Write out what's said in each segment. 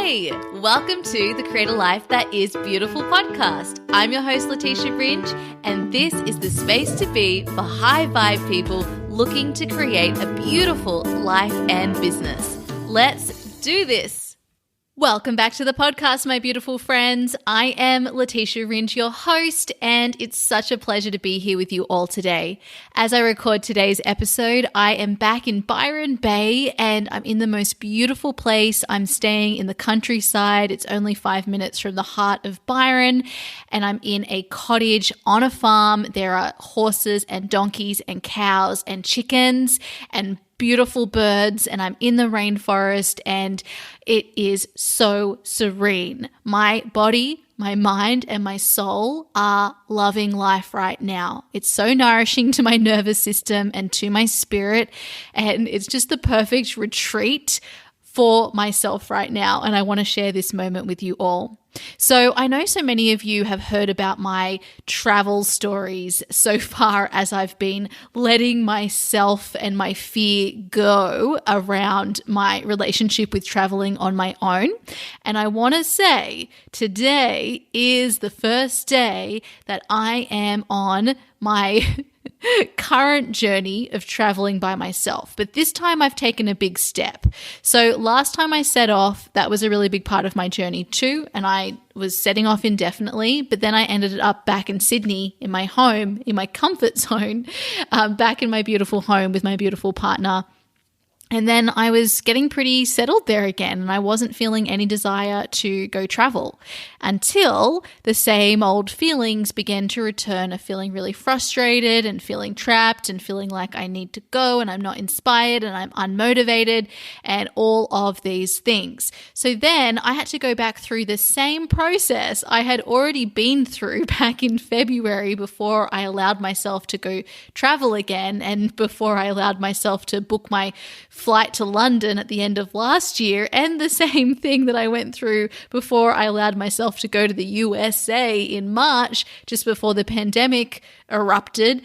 Hey, welcome to the Create a Life That Is Beautiful podcast. I'm your host, Letitia Ringe, and this is the space to be for high vibe people looking to create a beautiful life and business. Let's do this. Welcome back to the podcast, my beautiful friends. I am Letitia Ringe, your host, and it's such a pleasure to be here with you all today. As I record today's episode, I am back in Byron Bay and I'm in the most beautiful place. I'm staying in the countryside. It's only 5 minutes from the heart of Byron, and I'm in a cottage on a farm. There are horses and donkeys and cows and chickens and beautiful birds, and I'm in the rainforest, and it is so serene. My body, my mind, and my soul are loving life right now. It's so nourishing to my nervous system and to my spirit, and it's just the perfect retreat for myself right now, and I want to share this moment with you all. So I know so many of you have heard about my travel stories so far as I've been letting myself and my fear go around my relationship with traveling on my own. And I want to say today is the first day that I am on my current journey of traveling by myself. But this time I've taken a big step. So last time I set off, that was a really big part of my journey too. And I was setting off indefinitely, but then I ended up back in Sydney in my home, in my comfort zone, back in my beautiful home with my beautiful partner. And then I was getting pretty settled there again, and I wasn't feeling any desire to go travel until the same old feelings began to return of feeling really frustrated and feeling trapped and feeling like I need to go and I'm not inspired and I'm unmotivated and all of these things. So then I had to go back through the same process I had already been through back in February before I allowed myself to go travel again and before I allowed myself to book my flight to London at the end of last year, and the same thing that I went through before I allowed myself to go to the USA in March, just before the pandemic erupted.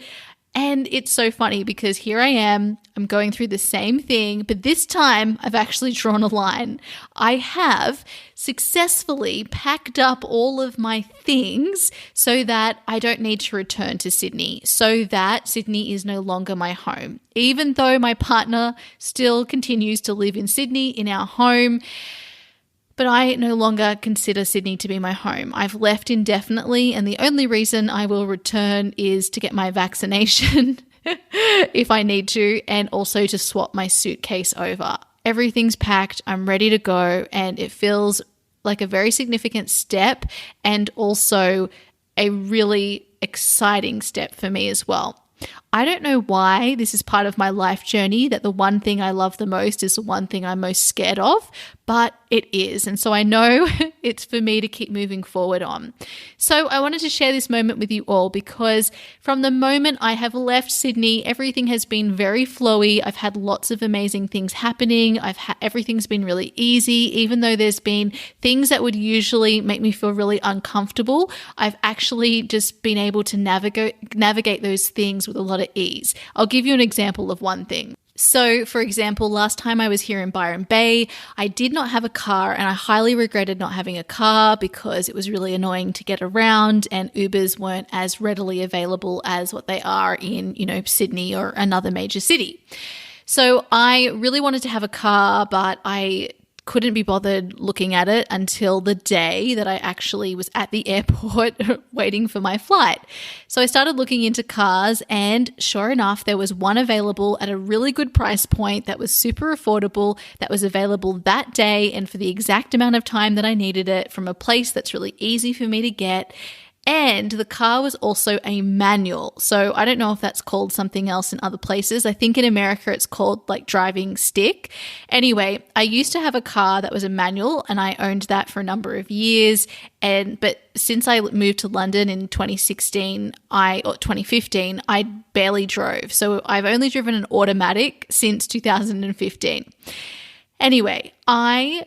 And it's so funny because here I am, I'm going through the same thing, but this time I've actually drawn a line. I have successfully packed up all of my things so that I don't need to return to Sydney, so that Sydney is no longer my home. Even though my partner still continues to live in Sydney in our home, but I no longer consider Sydney to be my home. I've left indefinitely, and the only reason I will return is to get my vaccination if I need to, and also to swap my suitcase over. Everything's packed, I'm ready to go, and it feels like a very significant step and also a really exciting step for me as well. I don't know why this is part of my life journey, that the one thing I love the most is the one thing I'm most scared of, but it is. And so I know it's for me to keep moving forward on. So I wanted to share this moment with you all because from the moment I have left Sydney, everything has been very flowy. I've had lots of amazing things happening. Everything's been really easy, even though there's been things that would usually make me feel really uncomfortable. I've actually just been able to navigate those things with a lot of ease. I'll give you an example of one thing. So, for example, last time I was here in Byron Bay, I did not have a car, and I highly regretted not having a car because it was really annoying to get around, and Ubers weren't as readily available as what they are in, Sydney or another major city. So I really wanted to have a car, but I couldn't be bothered looking at it until the day that I actually was at the airport waiting for my flight. So I started looking into cars, and sure enough, there was one available at a really good price point that was super affordable, that was available that day and for the exact amount of time that I needed it, from a place that's really easy for me to get. And the car was also a manual. So I don't know if that's called something else in other places. I think in America it's called like driving stick. Anyway, I used to have a car that was a manual, and I owned that for a number of years. But since I moved to London in 2015, I barely drove. So I've only driven an automatic since 2015. Anyway, I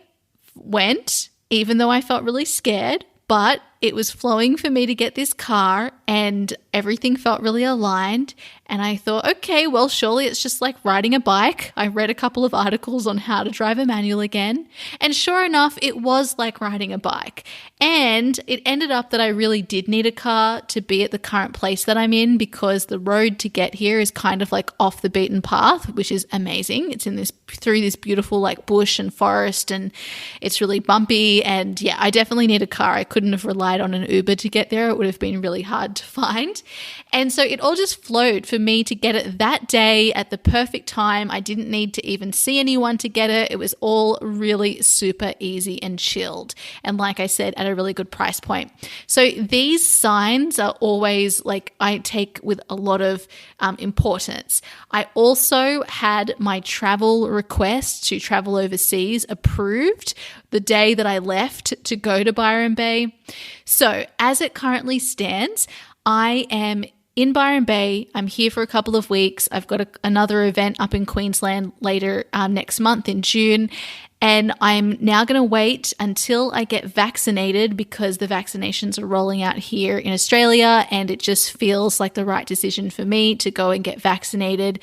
went, even though I felt really scared, but it was flowing for me to get this car and everything felt really aligned. And I thought, okay, well, surely it's just like riding a bike. I read a couple of articles on how to drive a manual again. And sure enough, it was like riding a bike. And it ended up that I really did need a car to be at the current place that I'm in, because the road to get here is kind of like off the beaten path, which is amazing. It's through this beautiful like bush and forest, and it's really bumpy. And yeah, I definitely need a car. I couldn't have relied on an Uber to get there. It would have been really hard to find. And so it all just flowed for me to get it that day at the perfect time. I didn't need to even see anyone to get it. It was all really super easy and chilled. And like I said, at a really good price point. So these signs are always like I take with a lot of importance. I also had my travel request to travel overseas approved the day that I left to go to Byron Bay. So as it currently stands, I am in Byron Bay. I'm here for a couple of weeks. I've got another event up in Queensland later next month in June. And I'm now going to wait until I get vaccinated, because the vaccinations are rolling out here in Australia, and it just feels like the right decision for me to go and get vaccinated.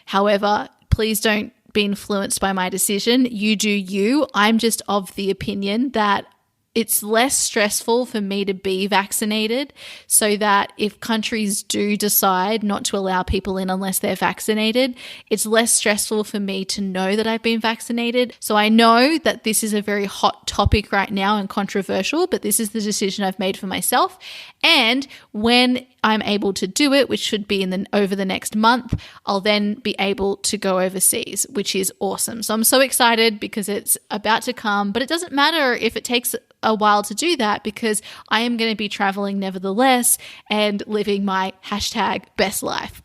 However, please don't be influenced by my decision. You do you. I'm just of the opinion that it's less stressful for me to be vaccinated, so that if countries do decide not to allow people in unless they're vaccinated, it's less stressful for me to know that I've been vaccinated. So I know that this is a very hot topic right now and controversial, but this is the decision I've made for myself. And when I'm able to do it, which should be over the next month, I'll then be able to go overseas, which is awesome. So I'm so excited because it's about to come, but it doesn't matter if it takes a while to do that, because I am going to be traveling nevertheless and living my #best life.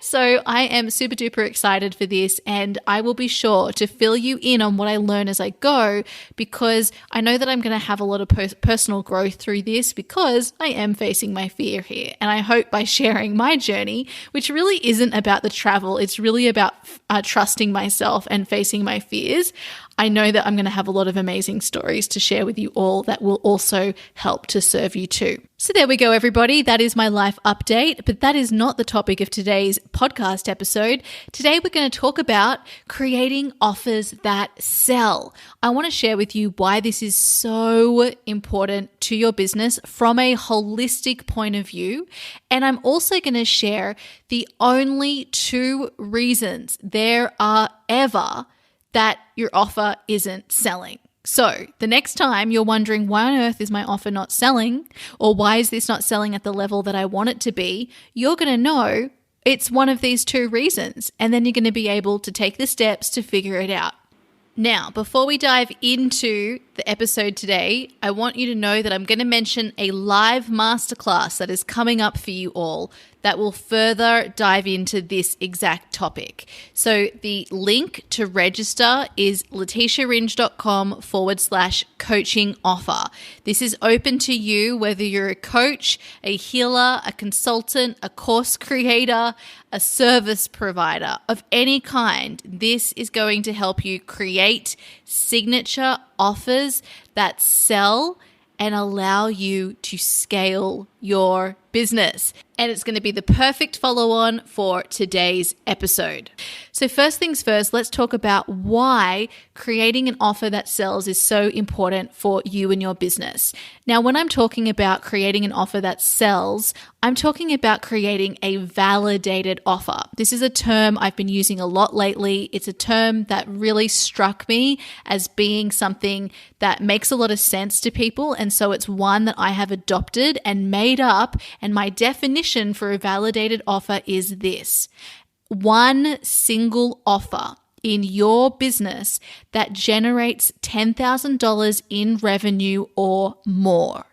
So I am super duper excited for this, and I will be sure to fill you in on what I learn as I go, because I know that I'm going to have a lot of personal growth through this, because I am facing my fear here. And I hope by sharing my journey, which really isn't about the travel, it's really about trusting myself and facing my fears, I know that I'm going to have a lot of amazing stories to share with you all that will also help to serve you too. So there we go, everybody. That is my life update, but that is not the topic of today's podcast episode. Today, we're going to talk about creating offers that sell. I want to share with you why this is so important to your business from a holistic point of view. And I'm also going to share the only 2 reasons there are ever that your offer isn't selling. So the next time you're wondering, why on earth is my offer not selling? Or why is this not selling at the level that I want it to be? You're going to know it's one of these 2 reasons. And then you're going to be able to take the steps to figure it out. Now, before we dive into the episode today, I want you to know that I'm going to mention a live masterclass that is coming up for you all that will further dive into this exact topic. So the link to register is letitiaringe.com/coaching offer. This is open to you, whether you're a coach, a healer, a consultant, a course creator, a service provider of any kind. This is going to help you create signature offers that sell and allow you to scale your business. And it's going to be the perfect follow-on for today's episode. So first things first, let's talk about why creating an offer that sells is so important for you and your business. Now, when I'm talking about creating an offer that sells, I'm talking about creating a validated offer. This is a term I've been using a lot lately. It's a term that really struck me as being something that makes a lot of sense to people. And so it's one that I have adopted and made up. And my definition for a validated offer is this: one single offer in your business that generates $10,000 in revenue or more.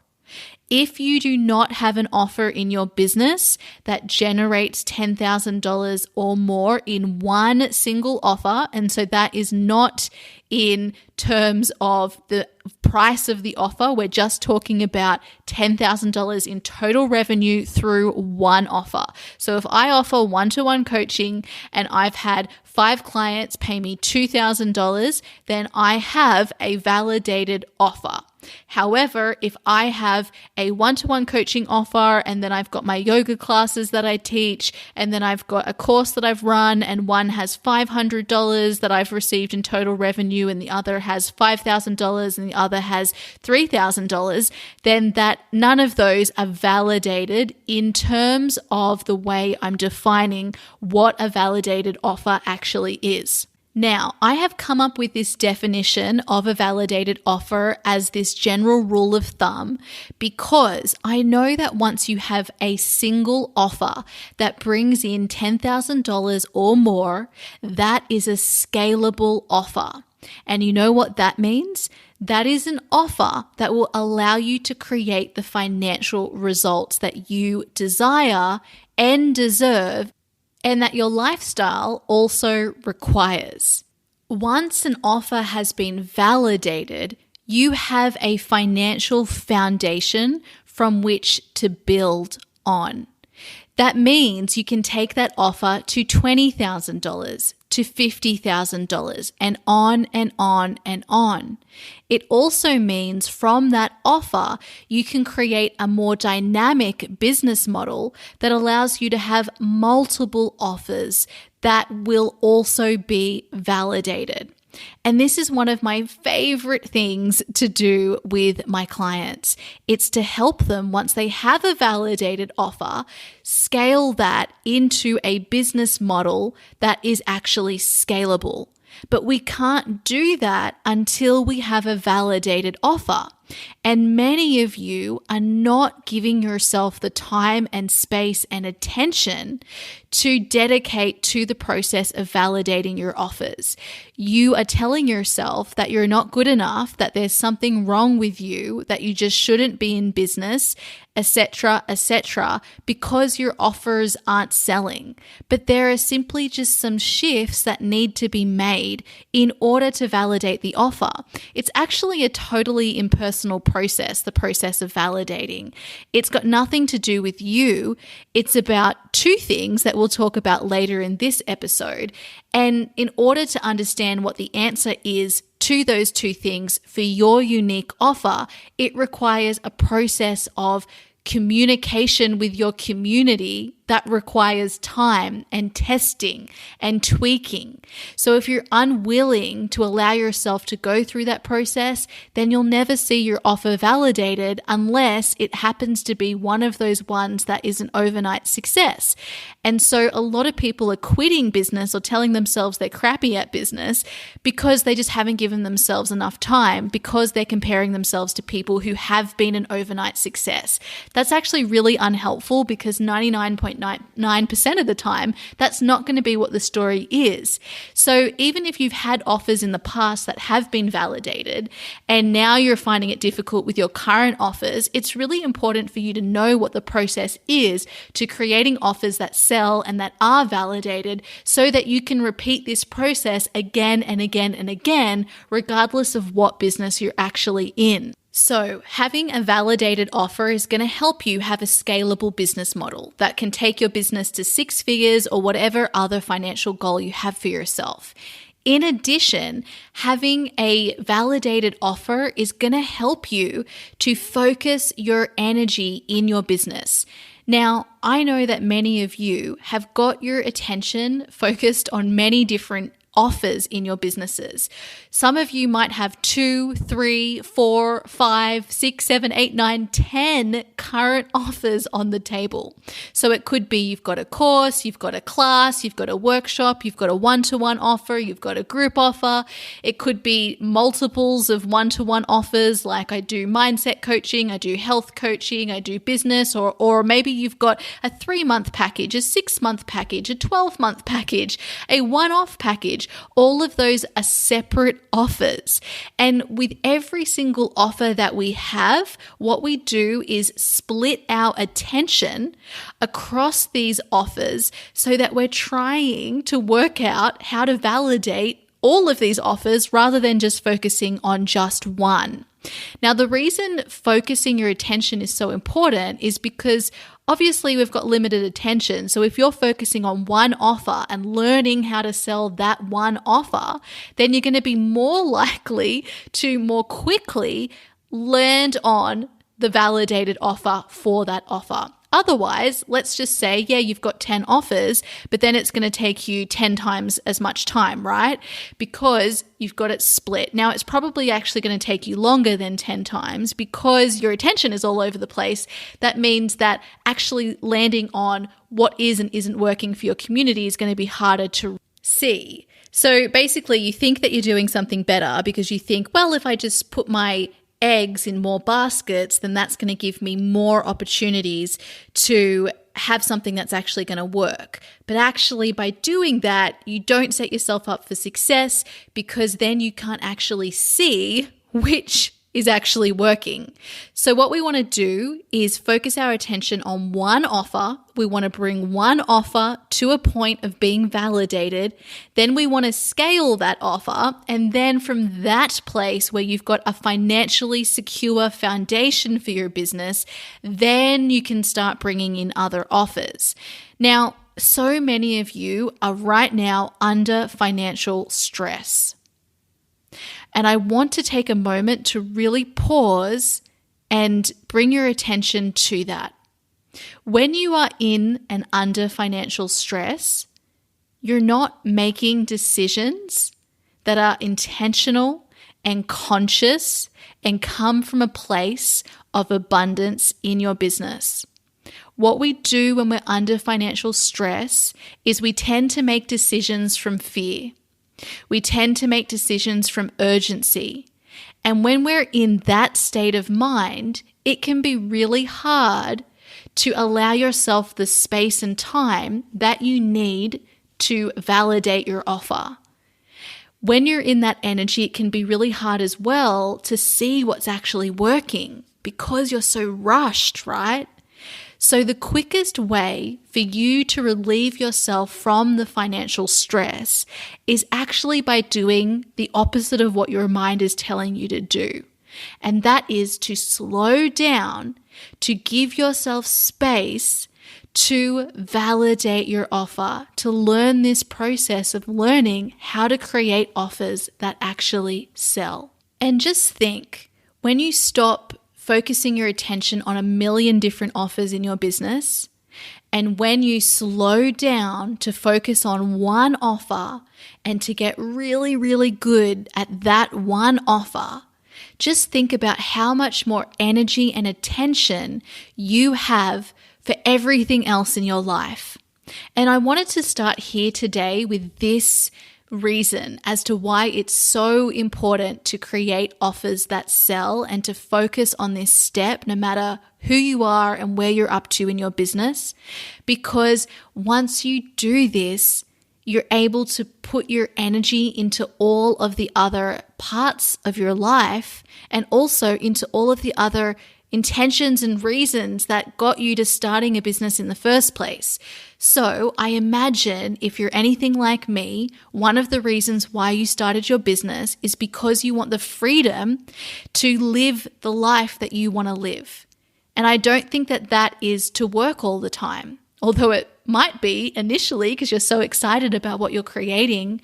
If you do not have an offer in your business that generates $10,000 or more in one single offer, and so that is not in terms of the price of the offer, we're just talking about $10,000 in total revenue through one offer. So if I offer one-to-one coaching and I've had 5 clients pay me $2,000, then I have a validated offer. However, if I have a one-to-one coaching offer and then I've got my yoga classes that I teach and then I've got a course that I've run and one has $500 that I've received in total revenue and the other has $5,000 and the other has $3,000, then that none of those are validated in terms of the way I'm defining what a validated offer actually is. Now, I have come up with this definition of a validated offer as this general rule of thumb because I know that once you have a single offer that brings in $10,000 or more, that is a scalable offer. And you know what that means? That is an offer that will allow you to create the financial results that you desire and deserve, and that your lifestyle also requires. Once an offer has been validated, you have a financial foundation from which to build on. That means you can take that offer to $20,000, to $50,000, and on and on and on. It also means from that offer, you can create a more dynamic business model that allows you to have multiple offers that will also be validated. And this is one of my favorite things to do with my clients. It's to help them, once they have a validated offer, scale that into a business model that is actually scalable. But we can't do that until we have a validated offer. And many of you are not giving yourself the time and space and attention to dedicate to the process of validating your offers. You are telling yourself that you're not good enough, that there's something wrong with you, that you just shouldn't be in business, etc., because your offers aren't selling. But there are simply just some shifts that need to be made in order to validate the offer. It's actually a totally impersonal process, the process of validating. It's got nothing to do with you. It's about two things that we'll talk about later in this episode. And in order to understand what the answer is to those two things for your unique offer, it requires a process of communication with your community that requires time and testing and tweaking. So if you're unwilling to allow yourself to go through that process, then you'll never see your offer validated unless it happens to be one of those ones that is an overnight success. And so a lot of people are quitting business or telling themselves they're crappy at business because they just haven't given themselves enough time, because they're comparing themselves to people who have been an overnight success. That's actually really unhelpful, because 99.9% of the time, that's not going to be what the story is. So even if you've had offers in the past that have been validated and now you're finding it difficult with your current offers, it's really important for you to know what the process is to creating offers that sell and that are validated, so that you can repeat this process again and again and again, regardless of what business you're actually in. So having a validated offer is going to help you have a scalable business model that can take your business to 6 figures or whatever other financial goal you have for yourself. In addition, having a validated offer is going to help you to focus your energy in your business. Now, I know that many of you have got your attention focused on many different offers in your businesses. Some of you might have 2, 3, 4, 5, 6, 7, 8, 9, 10 current offers on the table. So it could be you've got a course, you've got a class, you've got a workshop, you've got a one-to-one offer, you've got a group offer. It could be multiples of one-to-one offers, like I do mindset coaching, I do health coaching, I do business, or maybe you've got a 3-month package, a 6-month package, a 12-month package, a one-off package. All of those are separate offers. And with every single offer that we have, what we do is split our attention across these offers so that we're trying to work out how to validate all of these offers rather than just focusing on just one. Now, the reason focusing your attention is so important is because obviously we've got limited attention. So if you're focusing on one offer and learning how to sell that one offer, then you're going to be more likely to more quickly land on the validated offer for that offer. Otherwise, let's just say, yeah, you've got 10 offers, but then it's going to take you 10 times as much time, right? Because you've got it split. Now, it's probably actually going to take you longer than 10 times because your attention is all over the place. That means that actually landing on what is and isn't working for your community is going to be harder to see. So basically, you think that you're doing something better because you think, well, if I just put my eggs in more baskets, then that's going to give me more opportunities to have something that's actually going to work. But actually, by doing that, you don't set yourself up for success because then you can't actually see which is actually working. So what we want to do is focus our attention on one offer. We want to bring one offer to a point of being validated. Then we want to scale that offer. And then from that place where you've got a financially secure foundation for your business, then you can start bringing in other offers. Now, so many of you are right now under financial stress. And I want to take a moment to really pause and bring your attention to that. When you are in and under financial stress, you're not making decisions that are intentional and conscious and come from a place of abundance in your business. What we do when we're under financial stress is we tend to make decisions from fear. We tend to make decisions from urgency. And when we're in that state of mind, it can be really hard to allow yourself the space and time that you need to validate your offer. When you're in that energy, it can be really hard as well to see what's actually working because you're so rushed, right? So the quickest way for you to relieve yourself from the financial stress is actually by doing the opposite of what your mind is telling you to do. And that is to slow down, to give yourself space to validate your offer, to learn this process of learning how to create offers that actually sell. And just think, when you stop focusing your attention on a million different offers in your business, and when you slow down to focus on one offer and to get really, really good at that one offer, just think about how much more energy and attention you have for everything else in your life. And I wanted to start here today with this reason as to why it's so important to create offers that sell and to focus on this step no matter who you are and where you're up to in your business. Because once you do this, you're able to put your energy into all of the other parts of your life and also into all of the other intentions and reasons that got you to starting a business in the first place. So I imagine if you're anything like me, one of the reasons why you started your business is because you want the freedom to live the life that you want to live. And I don't think that that is to work all the time, although it might be initially because you're so excited about what you're creating.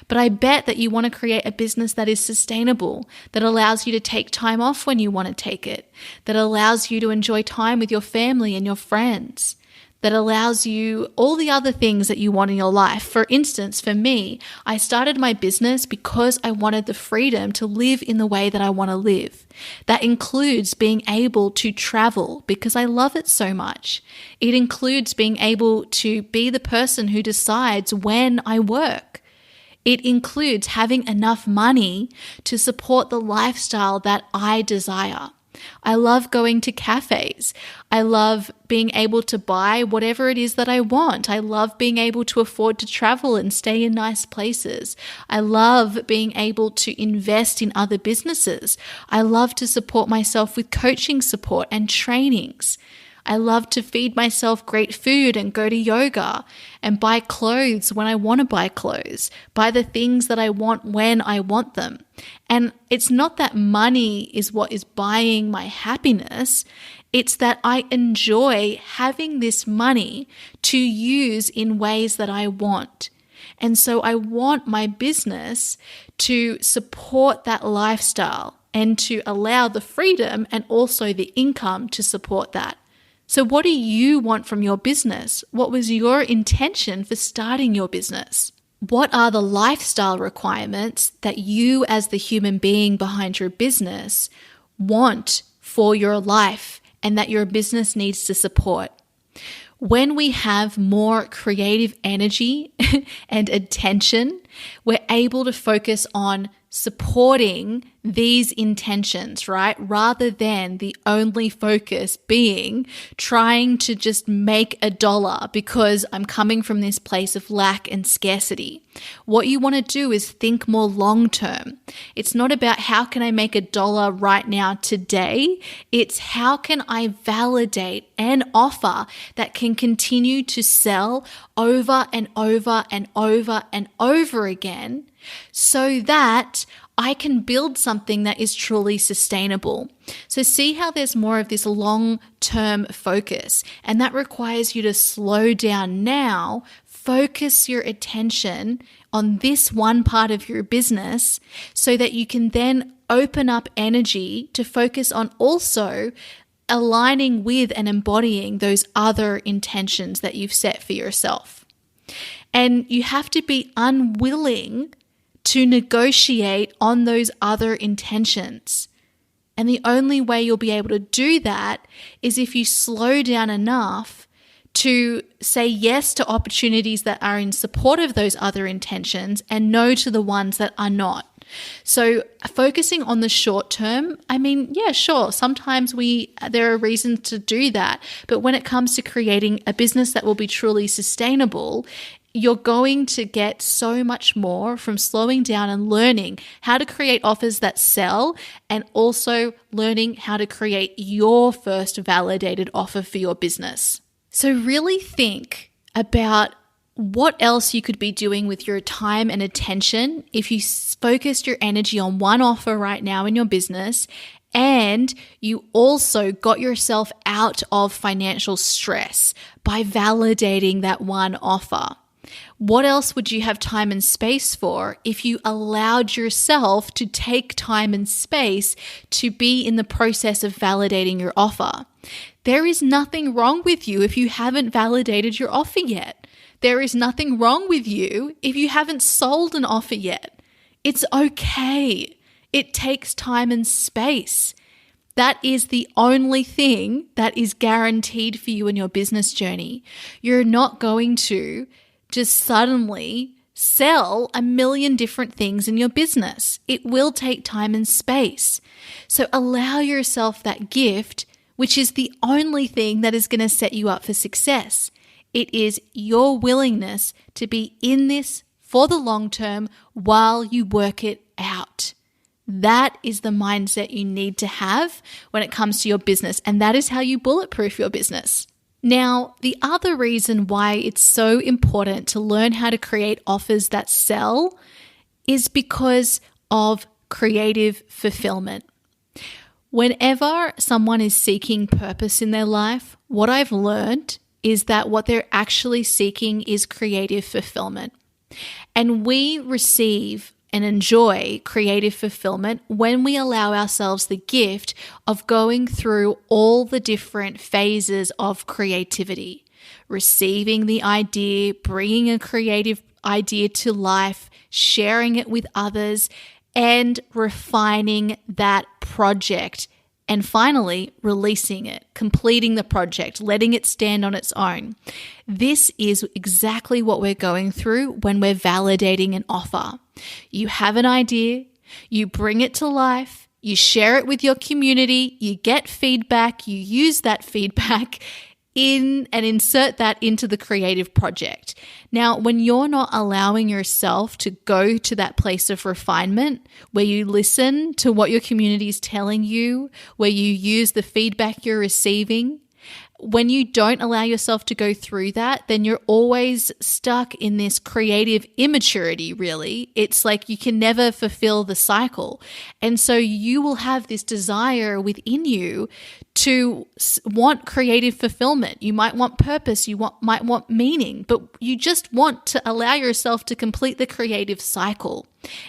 But I bet that you want to create a business that is sustainable, that allows you to take time off when you want to take it, that allows you to enjoy time with your family and your friends, that allows you all the other things that you want in your life. For instance, for me, I started my business because I wanted the freedom to live in the way that I want to live. That includes being able to travel because I love it so much. It includes being able to be the person who decides when I work. It includes having enough money to support the lifestyle that I desire. I love going to cafes. I love being able to buy whatever it is that I want. I love being able to afford to travel and stay in nice places. I love being able to invest in other businesses. I love to support myself with coaching support and trainings. I love to feed myself great food and go to yoga and buy clothes when I want to buy clothes, buy the things that I want when I want them. And it's not that money is what is buying my happiness. It's that I enjoy having this money to use in ways that I want. And so I want my business to support that lifestyle and to allow the freedom and also the income to support that. So what do you want from your business? What was your intention for starting your business? What are the lifestyle requirements that you as the human being behind your business want for your life and that your business needs to support? When we have more creative energy and attention, we're able to focus on supporting these intentions, right? Rather than the only focus being trying to just make $1 because I'm coming from this place of lack and scarcity. What you want to do is think more long term. It's not about how can I make $1 right now today. It's how can I validate an offer that can continue to sell over and over and over and over again, so that I can build something that is truly sustainable. So see how there's more of this long-term focus, and that requires you to slow down now, focus your attention on this one part of your business so that you can then open up energy to focus on also aligning with and embodying those other intentions that you've set for yourself. And you have to be unwilling to negotiate on those other intentions. And the only way you'll be able to do that is if you slow down enough to say yes to opportunities that are in support of those other intentions and no to the ones that are not. So focusing on the short term, I mean, yeah, sure, sometimes there are reasons to do that. But when it comes to creating a business that will be truly sustainable, you're going to get so much more from slowing down and learning how to create offers that sell, and also learning how to create your first validated offer for your business. So really think about what else you could be doing with your time and attention if you focused your energy on one offer right now in your business, and you also got yourself out of financial stress by validating that one offer. What else would you have time and space for if you allowed yourself to take time and space to be in the process of validating your offer? There is nothing wrong with you if you haven't validated your offer yet. There is nothing wrong with you if you haven't sold an offer yet. It's okay. It takes time and space. That is the only thing that is guaranteed for you in your business journey. You're not going to just suddenly sell 1 million different things in your business. It will take time and space. So allow yourself that gift, which is the only thing that is going to set you up for success. It is your willingness to be in this for the long term while you work it out. That is the mindset you need to have when it comes to your business, and that is how you bulletproof your business. Now, the other reason why it's so important to learn how to create offers that sell is because of creative fulfillment. Whenever someone is seeking purpose in their life, what I've learned is that what they're actually seeking is creative fulfillment. And we receive and enjoy creative fulfillment when we allow ourselves the gift of going through all the different phases of creativity, receiving the idea, bringing a creative idea to life, sharing it with others, and refining that project. And finally, releasing it, completing the project, letting it stand on its own. This is exactly what we're going through when we're validating an offer. You have an idea, you bring it to life, you share it with your community, you get feedback, you use that feedback and insert that into the creative project. Now, when you're not allowing yourself to go to that place of refinement where you listen to what your community is telling you, where you use the feedback you're receiving, when you don't allow yourself to go through that, then you're always stuck in this creative immaturity, really. It's like you can never fulfill the cycle. And so you will have this desire within you to want creative fulfillment. You might want purpose, might want meaning, but you just want to allow yourself to complete the creative cycle,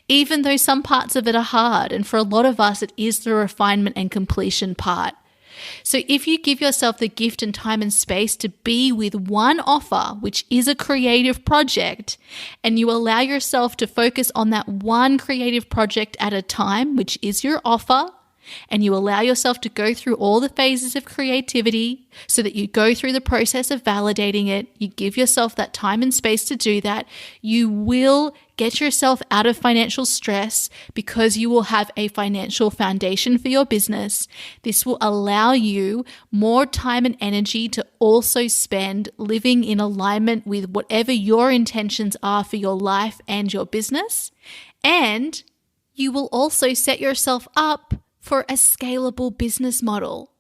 even though some parts of it are hard. And for a lot of us, it is the refinement and completion part. So if you give yourself the gift and time and space to be with one offer, which is a creative project, and you allow yourself to focus on that one creative project at a time, which is your offer, and you allow yourself to go through all the phases of creativity so that you go through the process of validating it, you give yourself that time and space to do that, you will get yourself out of financial stress because you will have a financial foundation for your business. This will allow you more time and energy to also spend living in alignment with whatever your intentions are for your life and your business. And you will also set yourself up for a scalable business model.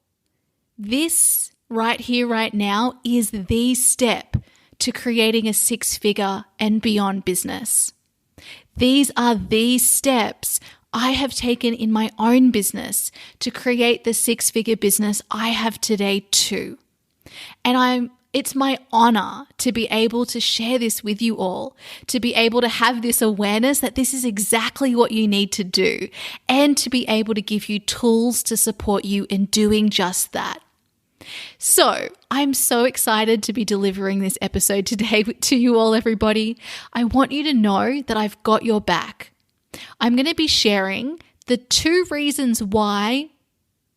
This right here, right now, is the step to creating a 6-figure and beyond business. These are the steps I have taken in my own business to create the 6-figure business I have today too. And it's my honor to be able to share this with you all, to be able to have this awareness that this is exactly what you need to do, and to be able to give you tools to support you in doing just that. So I'm so excited to be delivering this episode today to you all, everybody. I want you to know that I've got your back. I'm going to be sharing the 2 reasons why,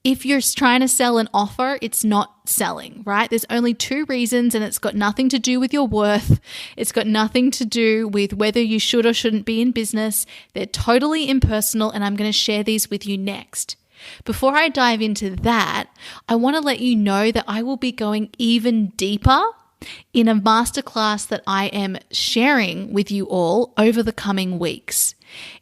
if you're trying to sell an offer, it's not selling, right? There's only 2 reasons, and it's got nothing to do with your worth. It's got nothing to do with whether you should or shouldn't be in business. They're totally impersonal, and I'm going to share these with you next. Before I dive into that, I want to let you know that I will be going even deeper in a masterclass that I am sharing with you all over the coming weeks.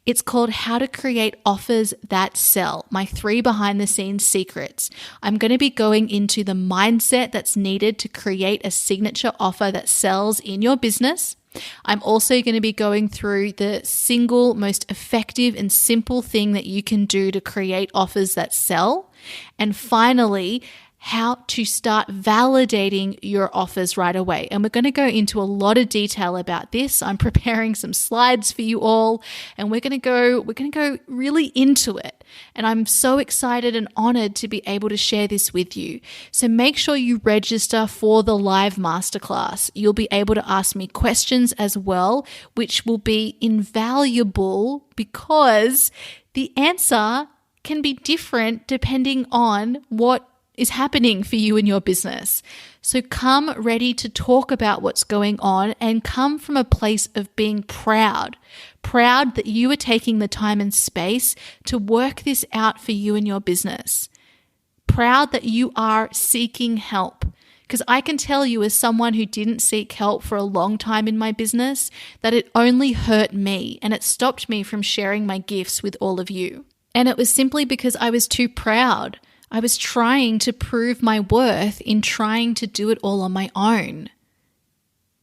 It's called How to Create Offers That Sell, my 3 behind the scenes secrets. I'm going to be going into the mindset that's needed to create a signature offer that sells in your business. I'm also going to be going through the single most effective and simple thing that you can do to create offers that sell. And finally, how to start validating your offers right away. And we're going to go into a lot of detail about this. I'm preparing some slides for you all, and we're going to go really into it. And I'm so excited and honored to be able to share this with you. So make sure you register for the live masterclass. You'll be able to ask me questions as well, which will be invaluable because the answer can be different depending on what is happening for you in your business. So come ready to talk about what's going on and come from a place of being proud that you are taking the time and space to work this out for you and your business. Proud that you are seeking help. Because I can tell you, as someone who didn't seek help for a long time in my business, that it only hurt me and it stopped me from sharing my gifts with all of you. And it was simply because I was too proud. I was trying to prove my worth in trying to do it all on my own.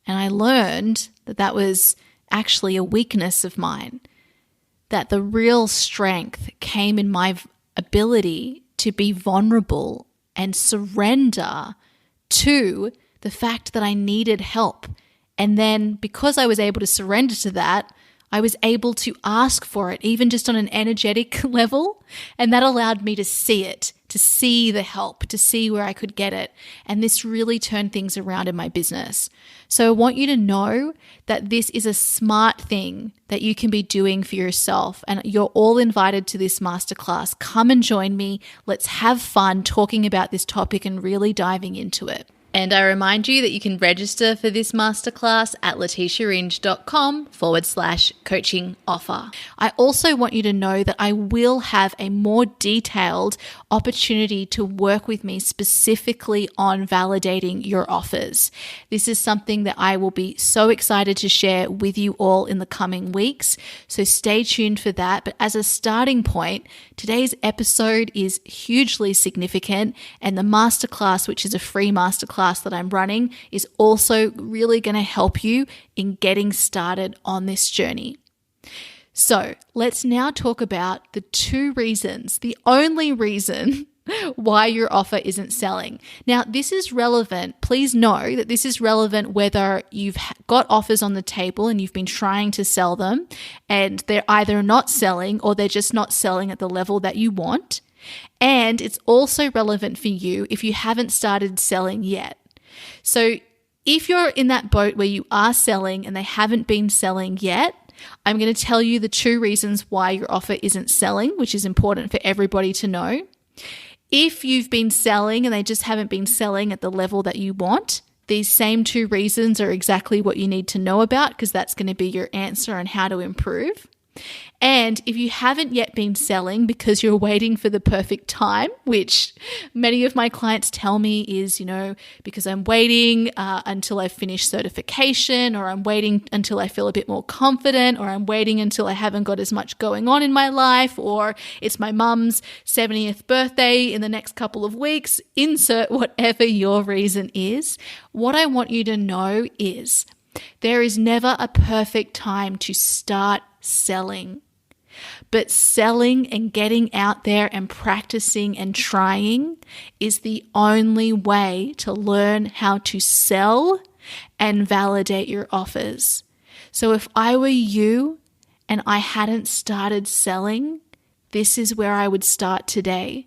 And I learned that that was actually a weakness of mine, that the real strength came in my ability to be vulnerable and surrender to the fact that I needed help. And then because I was able to surrender to that, I was able to ask for it, even just on an energetic level. And that allowed me to see it, to see the help, to see where I could get it. And this really turned things around in my business. So I want you to know that this is a smart thing that you can be doing for yourself. And you're all invited to this masterclass. Come and join me. Let's have fun talking about this topic and really diving into it. And I remind you that you can register for this masterclass at letitiaringe.com/coaching offer. I also want you to know that I will have a more detailed opportunity to work with me specifically on validating your offers. This is something that I will be so excited to share with you all in the coming weeks. So stay tuned for that. But as a starting point, today's episode is hugely significant, and the masterclass, which is a free masterclass that I'm running, is also really going to help you in getting started on this journey. So let's now talk about the the only reason why your offer isn't selling. Now, this is relevant. Please know that this is relevant whether you've got offers on the table and you've been trying to sell them and they're either not selling or they're just not selling at the level that you want. And it's also relevant for you if you haven't started selling yet. So if you're in that boat where you are selling and they haven't been selling yet, I'm going to tell you the 2 reasons why your offer isn't selling, which is important for everybody to know. If you've been selling and they just haven't been selling at the level that you want, these same 2 reasons are exactly what you need to know about, because that's going to be your answer on how to improve. And if you haven't yet been selling because you're waiting for the perfect time, which many of my clients tell me is, because I'm waiting until I finish certification, or I'm waiting until I feel a bit more confident, or I'm waiting until I haven't got as much going on in my life, or it's my mum's 70th birthday in the next couple of weeks, insert whatever your reason is. What I want you to know is there is never a perfect time to start selling. But selling and getting out there and practicing and trying is the only way to learn how to sell and validate your offers. So if I were you and I hadn't started selling, this is where I would start today.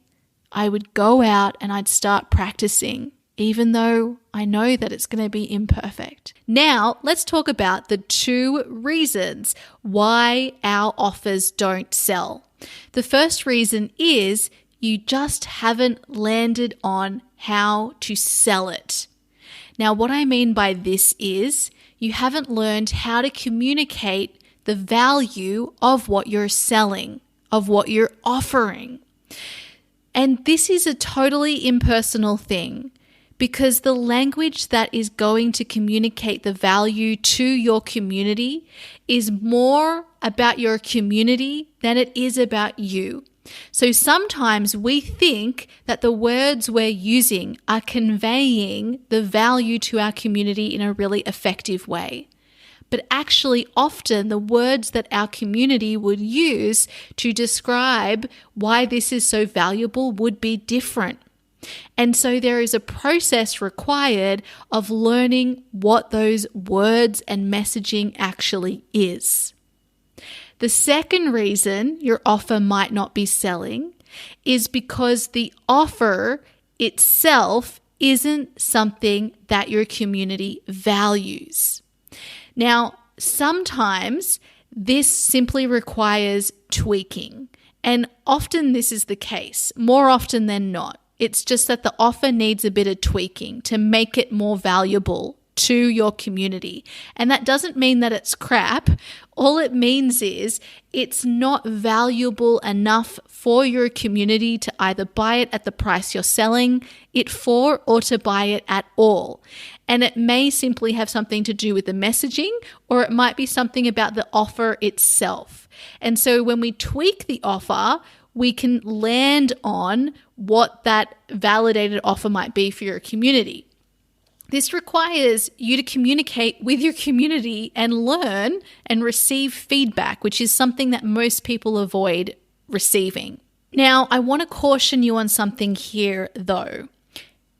I would go out and I'd start practicing, even though I know that it's going to be imperfect. Now, let's talk about the 2 reasons why our offers don't sell. The first reason is you just haven't landed on how to sell it. Now, what I mean by this is you haven't learned how to communicate the value of what you're selling, of what you're offering. And this is a totally impersonal thing, because the language that is going to communicate the value to your community is more about your community than it is about you. So sometimes we think that the words we're using are conveying the value to our community in a really effective way. But actually, often the words that our community would use to describe why this is so valuable would be different. And so there is a process required of learning what those words and messaging actually is. The second reason your offer might not be selling is because the offer itself isn't something that your community values. Now, sometimes this simply requires tweaking, and often this is the case, more often than not. It's just that the offer needs a bit of tweaking to make it more valuable to your community. And that doesn't mean that it's crap. All it means is it's not valuable enough for your community to either buy it at the price you're selling it for or to buy it at all. And it may simply have something to do with the messaging, or it might be something about the offer itself. And so when we tweak the offer, we can land on what that validated offer might be for your community. This requires you to communicate with your community and learn and receive feedback, which is something that most people avoid receiving. Now, I want to caution you on something here, though.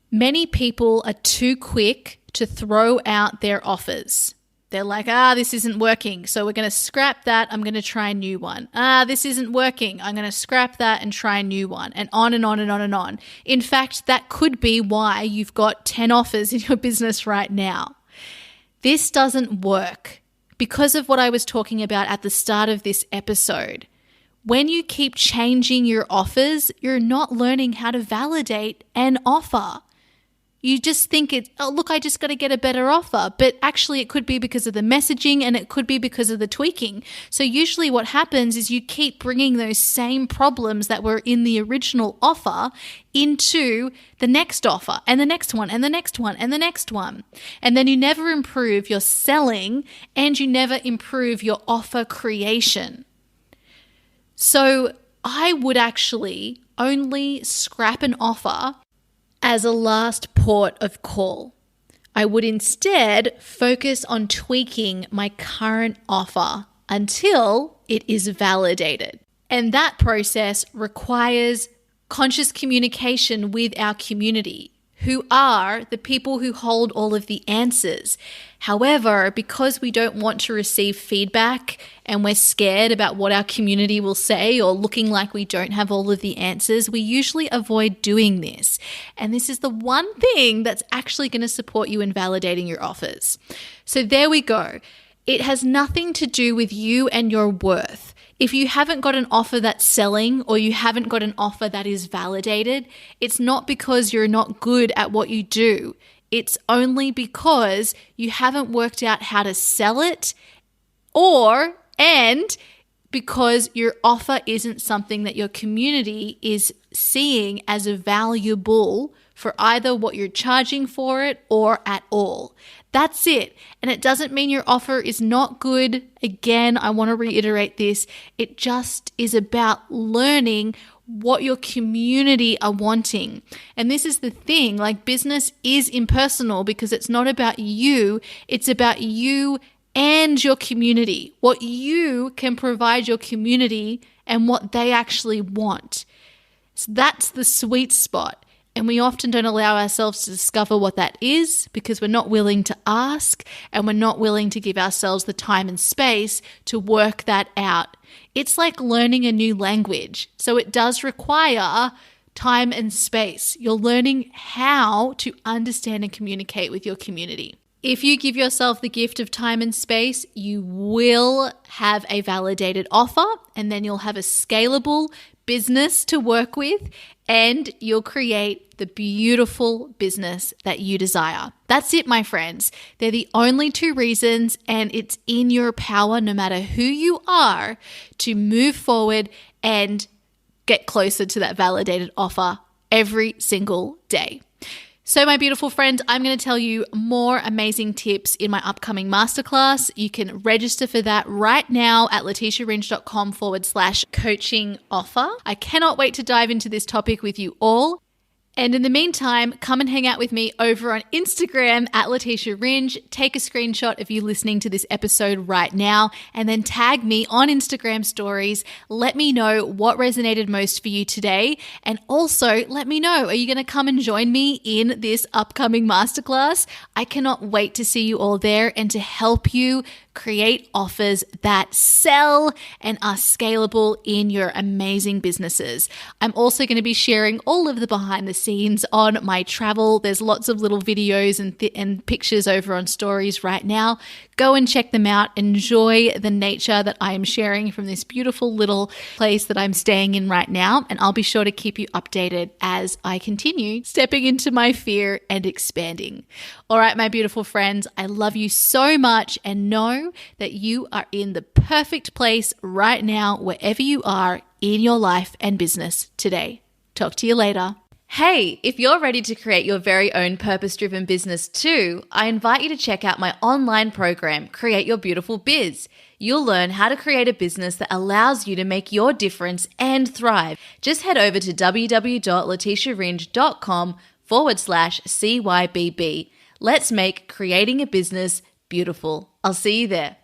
Many people are too quick to throw out their offers. They're like, this isn't working, so we're going to scrap that. I'm going to try a new one. This isn't working. I'm going to scrap that and try a new one, and on and on and on and on. In fact, that could be why you've got 10 offers in your business right now. This doesn't work because of what I was talking about at the start of this episode. When you keep changing your offers, you're not learning how to validate an offer. You just think I just got to get a better offer. But actually it could be because of the messaging and it could be because of the tweaking. So usually what happens is you keep bringing those same problems that were in the original offer into the next offer and the next one and the next one and the next one. And then you never improve your selling and you never improve your offer creation. So I would actually only scrap an offer as a last port of call. I would instead focus on tweaking my current offer until it is validated. And that process requires conscious communication with our community, who are the people who hold all of the answers. However, because we don't want to receive feedback and we're scared about what our community will say or looking like we don't have all of the answers, we usually avoid doing this. And this is the one thing that's actually going to support you in validating your offers. So there we go. It has nothing to do with you and your worth. If you haven't got an offer that's selling or you haven't got an offer that is validated, it's not because you're not good at what you do. It's only because you haven't worked out how to sell it and because your offer isn't something that your community is seeing as valuable for either what you're charging for it or at all. That's it. And it doesn't mean your offer is not good. Again, I want to reiterate this. It just is about learning what your community are wanting. And this is the thing, like business is impersonal because it's not about you. It's about you and your community, what you can provide your community and what they actually want. So that's the sweet spot. And we often don't allow ourselves to discover what that is because we're not willing to ask and we're not willing to give ourselves the time and space to work that out. It's like learning a new language. So it does require time and space. You're learning how to understand and communicate with your community. If you give yourself the gift of time and space, you will have a validated offer and then you'll have a scalable business to work with and you'll create the beautiful business that you desire. That's it, my friends. They're the only two reasons, and it's in your power, no matter who you are, to move forward and get closer to that validated offer every single day. So my beautiful friend, I'm going to tell you more amazing tips in my upcoming masterclass. You can register for that right now at letitiaringe.com/coaching offer. I cannot wait to dive into this topic with you all. And in the meantime, come and hang out with me over on Instagram at Letitia Ringe. Take a screenshot of you listening to this episode right now and then tag me on Instagram stories. Let me know what resonated most for you today. And also let me know, are you going to come and join me in this upcoming masterclass? I cannot wait to see you all there and to help you create offers that sell and are scalable in your amazing businesses. I'm also going to be sharing all of the behind the scenes on my travel. There's lots of little videos and pictures over on stories right now. Go and check them out. Enjoy the nature that I am sharing from this beautiful little place that I'm staying in right now. And I'll be sure to keep you updated as I continue stepping into my fear and expanding. All right, my beautiful friends, I love you so much and know that you are in the perfect place right now, wherever you are in your life and business today. Talk to you later. Hey, if you're ready to create your very own purpose-driven business too, I invite you to check out my online program, Create Your Beautiful Biz. You'll learn how to create a business that allows you to make your difference and thrive. Just head over to www.letitiaringe.com/CYBB. Let's make creating a business beautiful. I'll see you there.